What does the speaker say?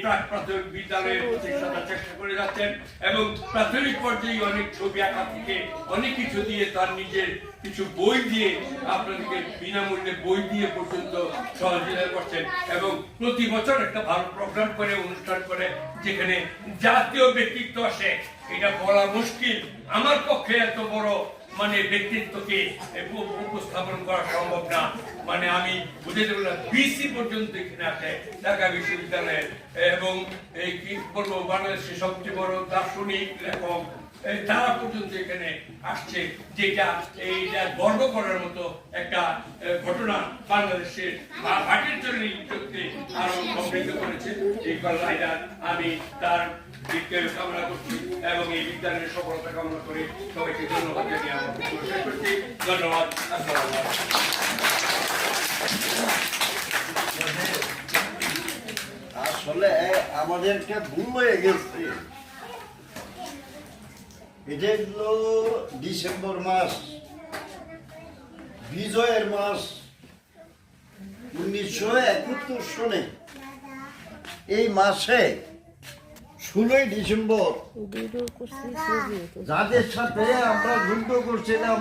প্রাক প্রাথমিক বিদ্যালয়ের প্রতিষ্ঠাতা চেষ্টা করে যাচ্ছেন এবং প্রাথমিক পর্যায়ে অনেক ছবি আঁকা থেকে অনেক কিছু দিয়ে তার নিজের কিছু বই দিয়ে আপনাদেরকে বিনামূল্যে বই দিয়ে পর্যন্ত সহযোগিতা করছেন এবং প্রতি বছর একটা ভালো প্রোগ্রাম করে অনুষ্ঠান করে যেখানে জাতীয় ব্যক্তিত্ব আসে। এটা বলা মুশকিল, আমার পক্ষে এত বড় মানে ব্যক্তিত্বকে উপস্থাপন করা সম্ভব না। মানে আমি বুঝাতে পারলাম বিসি পর্যন্ত এখানে আছে ঢাকা বিশ্ববিদ্যালয়ের এবং এই কি বলবো বাংলাদেশের সবচেয়ে বড় দার্শনিক লেখক তারা পর্যন্ত এখানে আসছে, যেটা এইটা গর্ব করার মতো একটা ঘটনা বাংলাদেশের ভাটির জন্য আরো সমৃদ্ধ করেছে। এই কথাটা আমি তার বিজ্ঞান কামনা করছি এবং এই বিজ্ঞানের সফলতা কামনা করে সবাইকে ধন্যবাদ জানিয়ে আমার বক্তব্য শেষ করছি। ধন্যবাদ। আসলে আমাদেরকে ভুল হয়ে গেছে, এটা হলো ডিসেম্বর মাস, বিজয়ের মাস। 1971 সনে এই মাসে 16 ডিসেম্বর যাদের সাথে আমরা যুদ্ধ করছিলাম